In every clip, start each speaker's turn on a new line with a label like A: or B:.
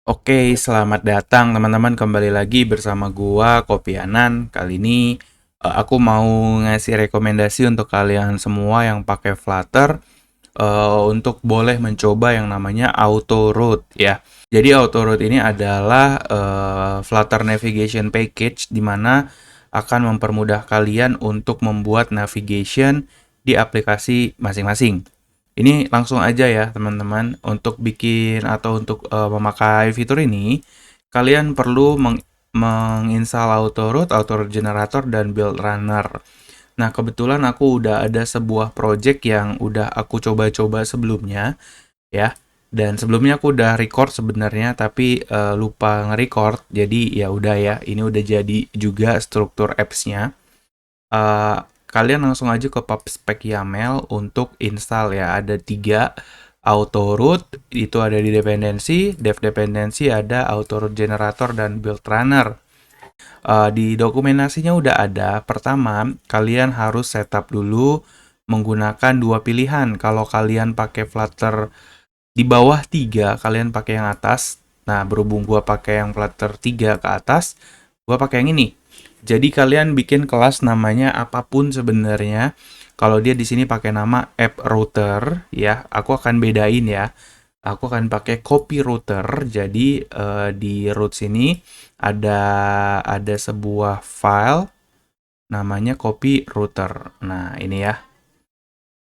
A: Oke, selamat datang teman-teman kembali lagi bersama gua Kopianan. Kali ini aku mau ngasih rekomendasi untuk kalian semua yang pakai Flutter untuk boleh mencoba yang namanya Auto Route ya. Jadi Auto Route ini adalah Flutter Navigation Package di mana akan mempermudah kalian untuk membuat navigation di aplikasi masing-masing. Ini langsung aja ya teman-teman, untuk bikin atau untuk memakai fitur ini, kalian perlu menginstal Autoroute Generator, dan Build Runner. Nah, kebetulan aku udah ada sebuah project yang udah aku coba-coba sebelumnya, ya. Dan sebelumnya aku udah record sebenarnya, tapi lupa nge-record. Jadi ya udah ya, ini udah jadi juga struktur apps-nya. Eh, Kalian langsung aja ke PubSpec YAML untuk install ya. Ada 3 auto root, itu ada di dependensi, dev dependensi, ada auto root generator dan build runner. Di dokumentasinya udah ada. Pertama, kalian harus setup dulu menggunakan dua pilihan. Kalau kalian pakai Flutter di bawah 3, kalian pakai yang atas. Nah, berhubung gua pakai yang Flutter 3 ke atas, gua pakai yang ini. Jadi kalian bikin kelas namanya apapun sebenarnya. Kalau dia di sini pakai nama app router ya, aku akan bedain ya. Aku akan pakai copy router. Jadi di root sini ada sebuah file namanya copy router. Nah, ini ya.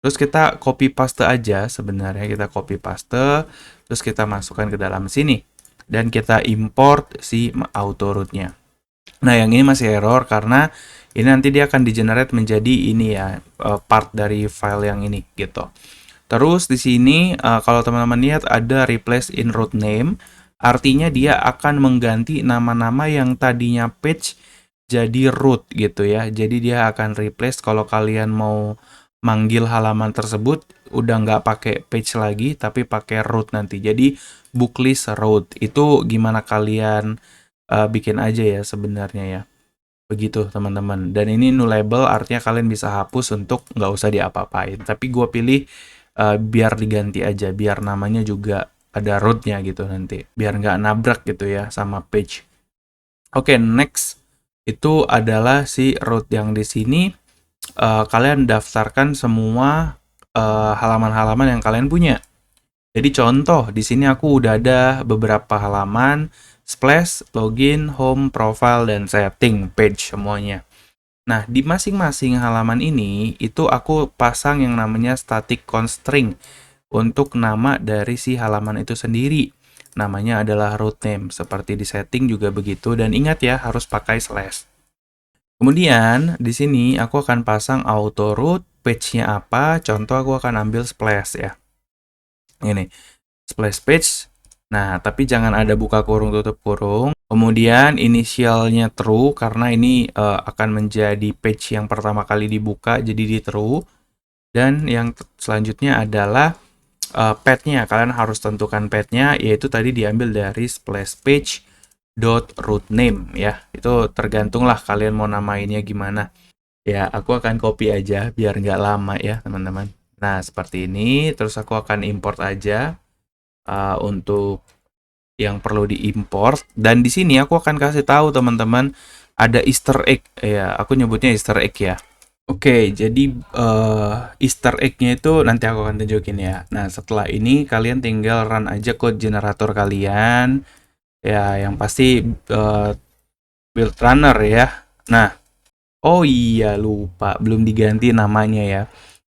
A: Terus kita copy paste aja sebenarnya, kita copy paste, terus kita masukkan ke dalam sini dan kita import si auto root-nya. Nah, yang ini masih error karena ini nanti dia akan di-generate menjadi ini ya, part dari file yang ini gitu. Terus di sini kalau teman-teman lihat ada replace in root name, artinya dia akan mengganti nama-nama yang tadinya page jadi root gitu ya. Jadi dia akan replace kalau kalian mau manggil halaman tersebut udah nggak pakai page lagi tapi pakai root nanti. Jadi booklist root itu gimana kalian bikin aja ya sebenarnya ya. Begitu teman-teman. Dan ini nullable artinya kalian bisa hapus untuk nggak usah diapa-apain. Tapi gue pilih biar diganti aja, biar namanya juga ada rootnya gitu nanti. Biar nggak nabrak gitu ya sama page. Oke, next. Itu adalah si root yang di sini. Kalian daftarkan semua halaman-halaman yang kalian punya. Jadi contoh, di sini aku udah ada beberapa halaman, splash, login, home, profile, dan setting page semuanya. Nah, di masing-masing halaman ini, itu aku pasang yang namanya static constraint untuk nama dari si halaman itu sendiri. Namanya adalah root name, seperti di setting juga begitu. Dan ingat ya, harus pakai slash. Kemudian, di sini aku akan pasang auto root, page-nya apa, contoh aku akan ambil splash ya. Ini, splash page. Nah, tapi jangan ada buka kurung tutup kurung. Kemudian inisialnya true karena ini akan menjadi page yang pertama kali dibuka, jadi di true. Dan yang selanjutnya adalah path-nya. Kalian harus tentukan path-nya, yaitu tadi diambil dari splash page dot root name ya. Itu tergantunglah kalian mau namainnya gimana. Ya, aku akan copy aja biar nggak lama ya teman-teman. Nah, seperti ini. Terus aku akan import aja untuk yang perlu diimport. Dan di sini aku akan kasih tahu teman-teman ada Easter egg ya, aku nyebutnya Easter egg ya. Oke, jadi Easter egg-nya itu nanti aku akan tunjukin ya. Nah, setelah ini kalian tinggal run aja code generator kalian ya, yang pasti build runner ya. Nah, oh iya lupa belum diganti namanya ya.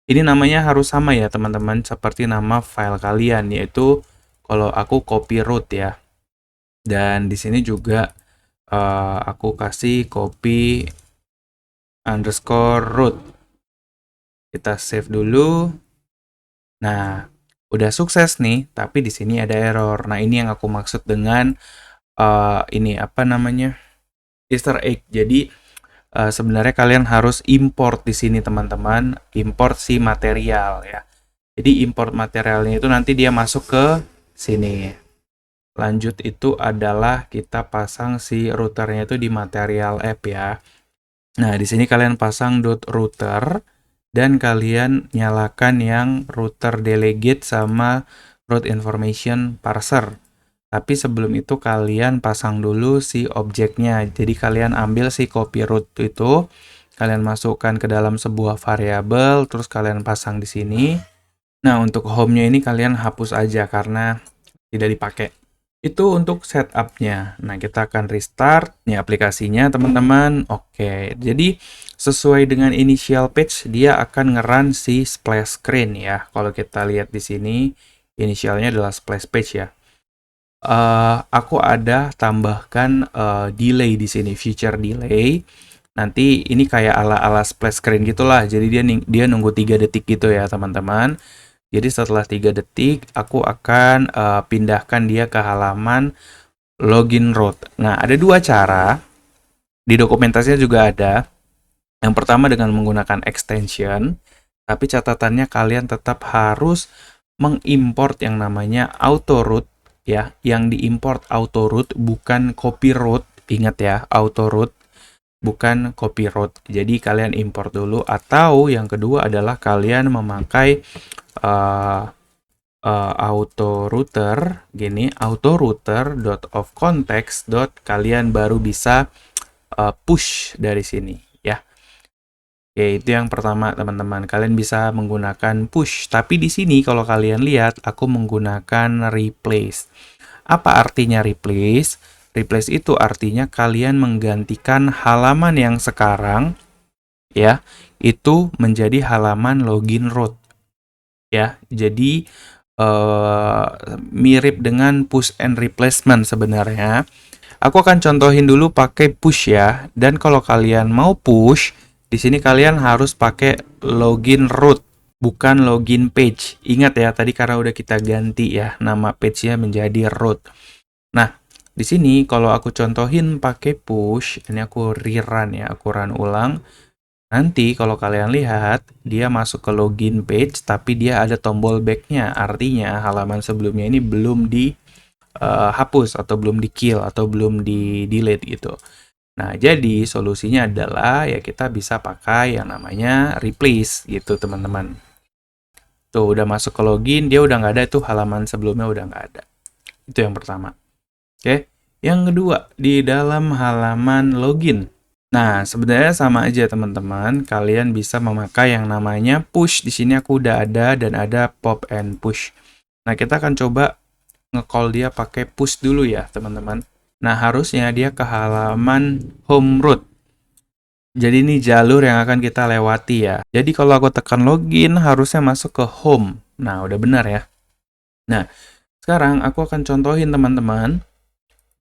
A: Ini namanya harus sama ya teman-teman, seperti nama file kalian, yaitu kalau aku copy root ya. Dan di sini juga aku kasih copy underscore root. Kita save dulu. Nah, udah sukses nih, tapi di sini ada error. Nah, ini yang aku maksud dengan ini apa namanya? Easter egg. Jadi sebenarnya kalian harus import di sini teman-teman, import si material ya. Jadi import materialnya itu nanti dia masuk ke sini. Lanjut itu adalah kita pasang si routernya itu di material app ya. Nah, di sini kalian pasang .router dan kalian nyalakan yang router delegate sama route information parser. Tapi sebelum itu kalian pasang dulu si objeknya. Jadi kalian ambil si copy root itu, kalian masukkan ke dalam sebuah variabel, terus kalian pasang di sini. Nah, untuk home-nya ini kalian hapus aja karena tidak dipakai. Itu untuk setup-nya. Nah, kita akan restart nih aplikasinya, teman-teman. Oke, jadi sesuai dengan initial page, dia akan nge-run si splash screen ya. Kalau kita lihat di sini, inisialnya adalah splash page ya. Aku ada tambahkan delay di sini, feature delay. Nanti ini kayak ala-ala splash screen gitulah. Jadi dia nunggu 3 detik gitu ya, teman-teman. Jadi setelah 3 detik, aku akan pindahkan dia ke halaman login root. Nah, ada dua cara. Di dokumentasinya juga ada. Yang pertama dengan menggunakan extension, tapi catatannya kalian tetap harus mengimport yang namanya auto root ya. Yang diimport auto root bukan copy root. Ingat ya, auto root bukan copy root. Jadi kalian import dulu, atau yang kedua adalah kalian memakai auto router gini, auto router of context kalian baru bisa push dari sini ya. Oke, itu yang pertama teman-teman. Kalian bisa menggunakan push, tapi di sini kalau kalian lihat aku menggunakan replace. Apa artinya replace? Replace itu artinya kalian menggantikan halaman yang sekarang ya, itu menjadi halaman login root ya. Jadi mirip dengan push and replacement sebenarnya. Aku akan contohin dulu pakai push ya. Dan kalau kalian mau push, di sini kalian harus pakai login root, bukan login page. Ingat ya, tadi karena udah kita ganti ya nama page-nya menjadi root. Nah, di sini kalau aku contohin pakai push, ini aku rerun ya, aku run ulang. Nanti kalau kalian lihat, dia masuk ke login page, tapi dia ada tombol back-nya. Artinya halaman sebelumnya ini belum dihapus, atau belum di-kill, atau belum di-delete gitu. Nah, jadi solusinya adalah ya kita bisa pakai yang namanya replace gitu, teman-teman. Tuh, udah masuk ke login, dia udah nggak ada tuh, halaman sebelumnya udah nggak ada. Itu yang pertama. Oke, yang kedua, di dalam halaman login. Nah, sebenarnya sama aja teman-teman. Kalian bisa memakai yang namanya push. Di sini aku udah ada dan ada pop and push. Nah, kita akan coba nge-call dia pakai push dulu ya, teman-teman. Nah, harusnya dia ke halaman home root. Jadi ini jalur yang akan kita lewati ya. Jadi kalau aku tekan login, harusnya masuk ke home. Nah, udah benar ya. Nah, sekarang aku akan contohin teman-teman.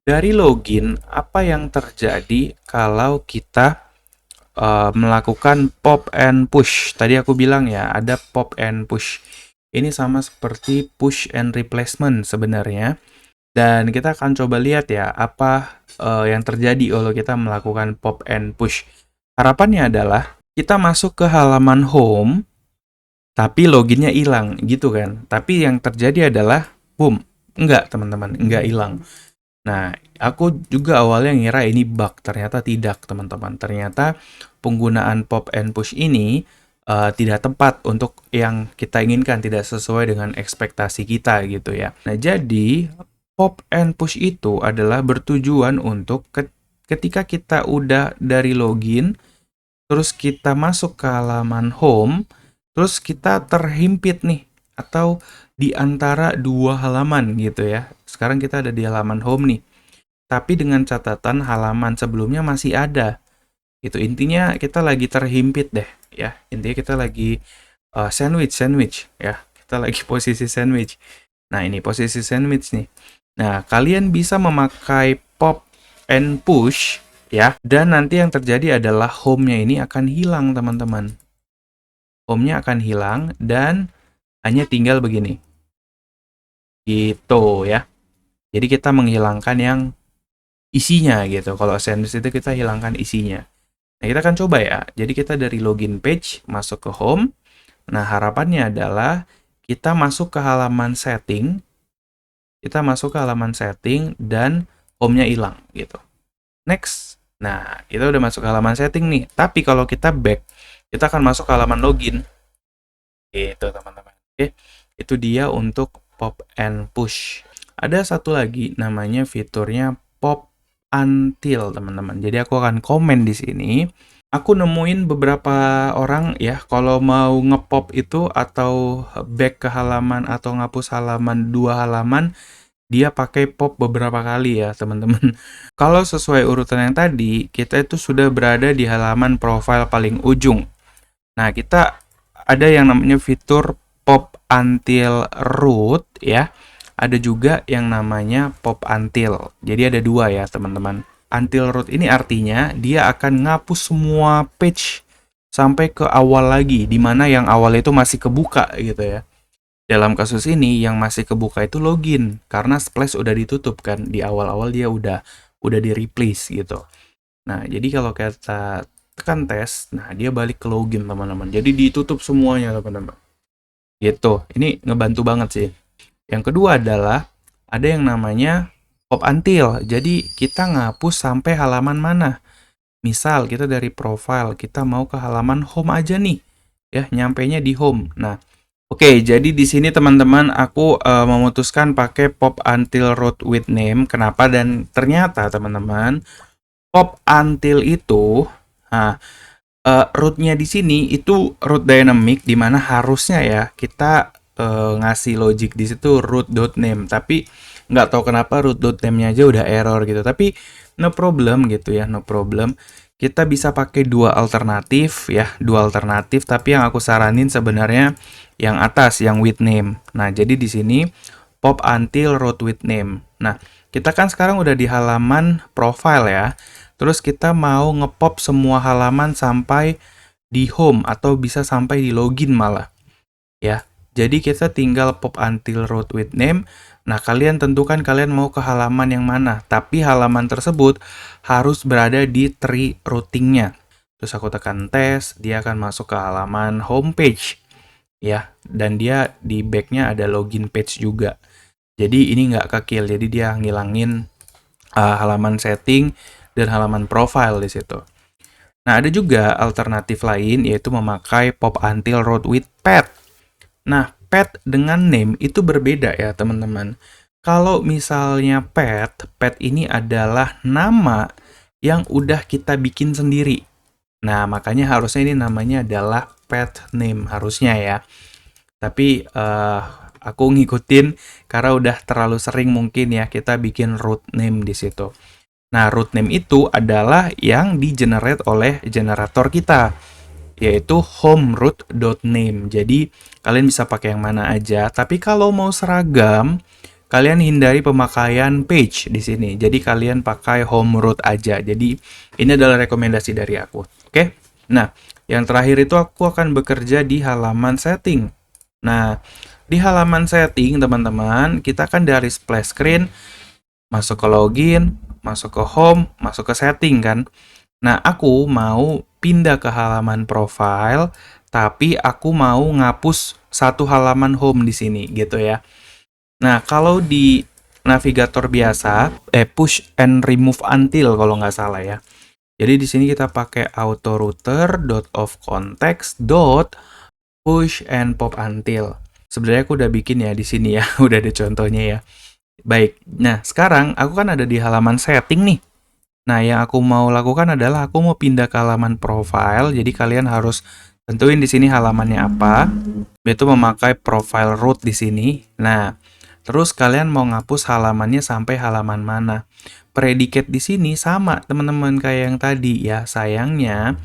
A: Dari login, apa yang terjadi kalau kita melakukan pop and push? Tadi aku bilang ya, ada pop and push. Ini sama seperti push and replacement sebenarnya. Dan kita akan coba lihat ya, apa yang terjadi kalau kita melakukan pop and push. Harapannya adalah kita masuk ke halaman home, tapi loginnya hilang, gitu kan. Tapi yang terjadi adalah, boom, enggak teman-teman, enggak hilang. Nah, aku juga awalnya ngira ini bug, ternyata tidak, teman-teman. Ternyata penggunaan pop and push ini tidak tepat untuk yang kita inginkan, tidak sesuai dengan ekspektasi kita gitu ya. Nah, jadi pop and push itu adalah bertujuan untuk ketika kita udah dari login, terus kita masuk ke halaman home, terus kita terhimpit nih, atau di antara dua halaman gitu ya. Sekarang kita ada di halaman home nih, tapi dengan catatan halaman sebelumnya masih ada. Itu intinya kita lagi terhimpit deh ya. Intinya kita lagi sandwich ya. Kita lagi posisi sandwich. Nah, ini posisi sandwich nih. Nah, kalian bisa memakai pop and push ya. Dan nanti yang terjadi adalah home-nya ini akan hilang, teman-teman. Home-nya akan hilang dan hanya tinggal begini. Gitu ya. Jadi kita menghilangkan yang isinya gitu. Kalau sandwich itu kita hilangkan isinya. Nah, kita akan coba ya. Jadi kita dari login page masuk ke home. Nah, harapannya adalah kita masuk ke halaman setting. Kita masuk ke halaman setting dan home-nya hilang gitu. Next. Nah, kita udah masuk ke halaman setting nih. Tapi kalau kita back, kita akan masuk ke halaman login. Gitu, teman-teman. Oke. Itu dia untuk pop and push. ada satu lagi namanya fiturnya pop until, teman-teman. Jadi aku akan komen di sini. Aku nemuin beberapa orang ya, kalau mau ngepop itu atau back ke halaman atau ngapus halaman 2 halaman, dia pakai pop beberapa kali ya, teman-teman. Kalau sesuai urutan yang tadi, kita itu sudah berada di halaman profile paling ujung. Nah, kita ada yang namanya fitur pop until root ya. Ada juga yang namanya pop until. Jadi ada dua ya, teman-teman. Until root ini artinya dia akan ngapus semua page sampai ke awal lagi, di mana yang awal itu masih kebuka gitu ya. Dalam kasus ini yang masih kebuka itu login, karena splash udah ditutup kan, di awal-awal dia udah di replace gitu. Nah, jadi kalau kita tekan tes, nah dia balik ke login teman-teman. Jadi ditutup semuanya teman-teman. Gitu. Ini ngebantu banget sih. Yang kedua adalah ada yang namanya pop until. Jadi kita ngapus sampai halaman mana. Misal kita dari profile, kita mau ke halaman home aja nih. Ya, nyampainya di home. Nah, oke, jadi di sini teman-teman aku memutuskan pakai pop until root with name. Kenapa? Dan ternyata teman-teman pop until itu, nah, root-nya di sini itu root dynamic, di mana harusnya ya kita ngasih logic di situ root.name, tapi nggak tahu kenapa root.name-nya aja udah error gitu. Tapi no problem gitu ya, no problem. Kita bisa pakai dua alternatif ya, dua alternatif. Tapi yang aku saranin sebenarnya yang atas, yang with name. Nah, jadi di sini pop until root with name. Nah, kita kan sekarang udah di halaman profile ya. Terus kita mau ngepop semua halaman sampai di home atau bisa sampai di login malah. Ya. Jadi kita tinggal pop until root with name. Nah, kalian tentukan kalian mau ke halaman yang mana. Tapi halaman tersebut harus berada di tree routingnya. Terus aku tekan tes, dia akan masuk ke halaman homepage. Ya, dan dia di backnya ada login page juga. Jadi ini nggak ke-kill, jadi dia ngilangin halaman setting dan halaman profile di situ. Nah, ada juga alternatif lain yaitu memakai pop until root with pet. Nah, pet dengan name itu berbeda ya, teman-teman. Kalau misalnya pet ini adalah nama yang udah kita bikin sendiri. Nah, makanya harusnya ini namanya adalah pet name harusnya ya. Tapi aku ngikutin karena udah terlalu sering mungkin ya kita bikin root name di situ. Nah, root name itu adalah yang di-generate oleh generator kita, yaitu homeroot.name. Jadi, kalian bisa pakai yang mana aja, tapi kalau mau seragam, kalian hindari pemakaian page di sini. Jadi, kalian pakai homeroot aja. Jadi, ini adalah rekomendasi dari aku. Oke? Nah, yang terakhir itu aku akan bekerja di halaman setting. Nah, di halaman setting, teman-teman, kita kan dari splash screen, masuk ke login, masuk ke home, masuk ke setting kan. Nah, aku mau pindah ke halaman profile, tapi aku mau ngapus satu halaman home di sini gitu ya. Nah, kalau di navigator biasa, push and remove until kalau nggak salah ya. Jadi di sini kita pakai auto router dot of context dot push and pop until. Sebenarnya aku udah bikin ya di sini ya, udah ada contohnya ya. Baik, nah sekarang aku kan ada di halaman setting nih. Nah, yang aku mau lakukan adalah aku mau pindah ke halaman profile. Jadi kalian harus tentuin di sini halamannya apa. Yaitu memakai profile root di sini. Nah, terus kalian mau ngapus halamannya sampai halaman mana. Predicate di sini sama teman-teman kayak yang tadi ya. Sayangnya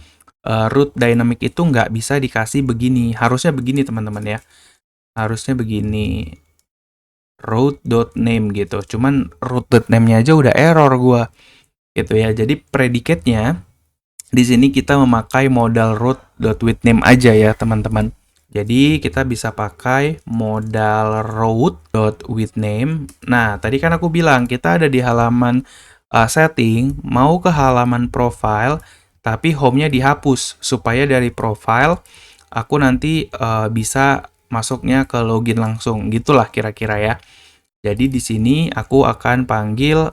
A: root dynamic itu nggak bisa dikasih begini. Harusnya begini teman-teman ya. Harusnya begini. Root.name gitu. Cuman root.name-nya aja udah error gua. Gitu ya. Jadi predicate-nya di sini kita memakai modal root.withname aja ya, teman-teman. Jadi kita bisa pakai modal root.withname. Nah, tadi kan aku bilang kita ada di halaman setting, mau ke halaman profile, tapi home-nya dihapus supaya dari profile aku nanti bisa masuknya ke login langsung. Gitulah kira-kira ya. Jadi di sini aku akan panggil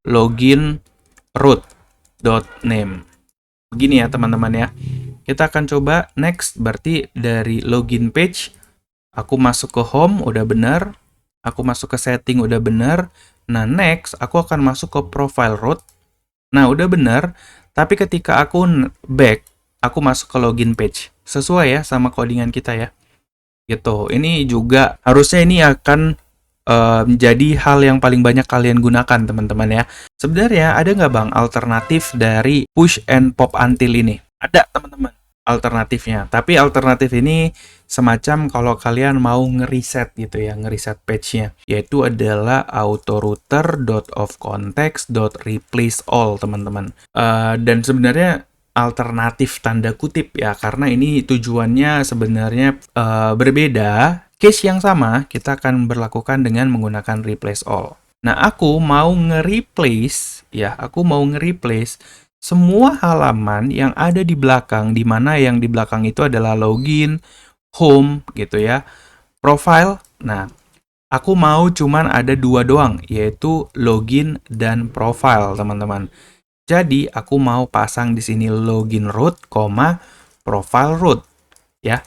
A: login root.name. Begini ya teman-teman ya. Kita akan coba next, berarti dari login page aku masuk ke home udah benar. Aku masuk ke setting udah bener. Nah, next aku akan masuk ke profile root. Nah, udah bener. Tapi ketika aku back, aku masuk ke login page. Sesuai ya sama codingan kita ya. Gitu. Ini juga harusnya ini akan menjadi hal yang paling banyak kalian gunakan, teman-teman ya. Sebenarnya ada nggak bang alternatif dari push and pop until ini? Ada, teman-teman, alternatifnya. Tapi alternatif ini semacam kalau kalian mau ngeriset gitu ya, ngeriset page-nya. Yaitu adalah autorouter.ofcontext.replace all, teman-teman. Dan sebenarnya alternatif tanda kutip ya, karena ini tujuannya sebenarnya berbeda. Case yang sama kita akan berlakukan dengan menggunakan replace all. Nah, aku mau nge-replace semua halaman yang ada di belakang, di mana yang di belakang itu adalah login, home gitu ya, profile. Nah, aku mau cuman ada 2 doang, yaitu login dan profile, teman-teman. Jadi, aku mau pasang di sini login root, profile root ya.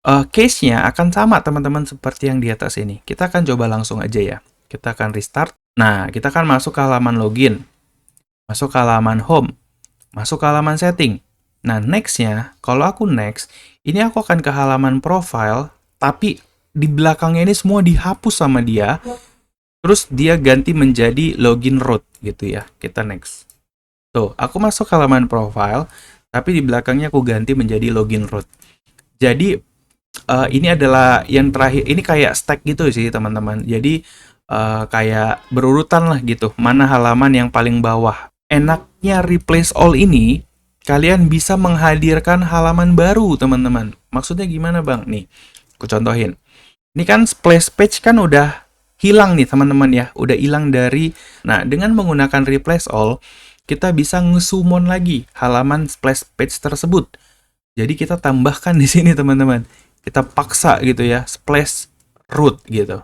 A: Case-nya akan sama teman-teman seperti yang di atas ini. Kita akan coba langsung aja ya. Kita akan restart. Nah, kita akan masuk ke halaman login, masuk ke halaman home, masuk ke halaman setting. Nah, next-nya, kalau aku next, ini aku akan ke halaman profile, tapi di belakangnya ini semua dihapus sama dia, terus dia ganti menjadi login root gitu ya. Kita next. Tuh, aku masuk ke halaman profile, tapi di belakangnya aku ganti menjadi login root. Jadi, ini adalah yang terakhir. Ini kayak stack gitu sih teman-teman. Jadi kayak berurutan lah gitu. Mana halaman yang paling bawah. Enaknya replace all ini, kalian bisa menghadirkan halaman baru teman-teman. Maksudnya gimana bang? Nih, aku contohin. Ini kan splash page kan udah hilang nih teman-teman ya. Udah hilang dari. Nah, dengan menggunakan replace all, kita bisa nge-summon lagi halaman splash page tersebut. Jadi kita tambahkan di sini teman-teman. Kita paksa gitu ya, splash root gitu.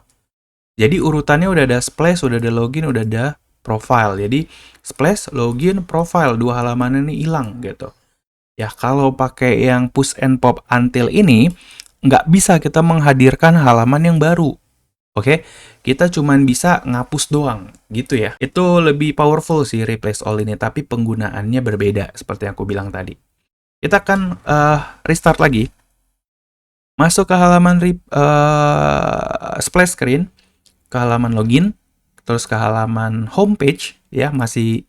A: Jadi urutannya udah ada splash, udah ada login, udah ada profile. Jadi splash, login, profile, 2 halaman ini hilang gitu. Ya kalau pakai yang push and pop until ini, nggak bisa kita menghadirkan halaman yang baru. Oke, kita cuman bisa ngapus doang gitu ya. Itu lebih powerful sih replace all ini, tapi penggunaannya berbeda seperti yang aku bilang tadi. Kita akan restart lagi. Masuk ke halaman splash screen, ke halaman login, terus ke halaman homepage, ya masih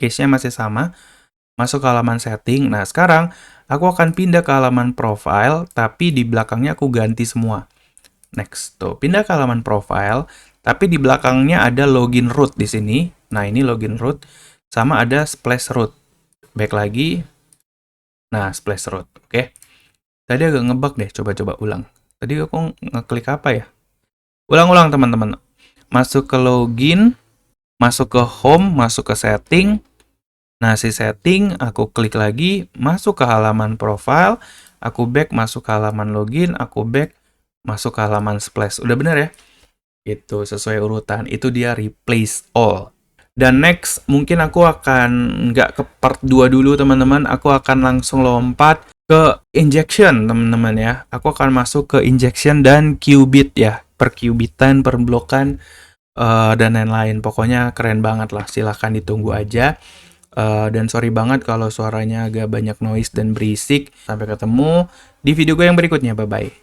A: case-nya masih sama. Masuk ke halaman setting. Nah, sekarang aku akan pindah ke halaman profile, tapi di belakangnya aku ganti semua. Next, tuh pindah ke halaman profile, tapi di belakangnya ada login root di sini. Nah, ini login root, sama ada splash root. Back lagi. Nah, splash root, oke. Tadi agak ngebug deh, coba-coba ulang. Tadi aku ngeklik apa ya? Ulang-ulang teman-teman. Masuk ke login, masuk ke home, masuk ke setting. Nah, si setting aku klik lagi, masuk ke halaman profile, aku back masuk ke halaman login, aku back masuk ke halaman splash. Udah bener ya? Itu sesuai urutan. Itu dia replace all. Dan next, mungkin aku akan nggak ke part 2 dulu teman-teman. Aku akan langsung lompat ke injection teman-teman ya. Aku akan masuk ke injection dan qubit ya. Per qubitan, per blokan, dan lain-lain. Pokoknya keren banget lah. Silahkan ditunggu aja. Dan sorry banget kalau suaranya agak banyak noise dan berisik. Sampai ketemu di video gue yang berikutnya. Bye-bye.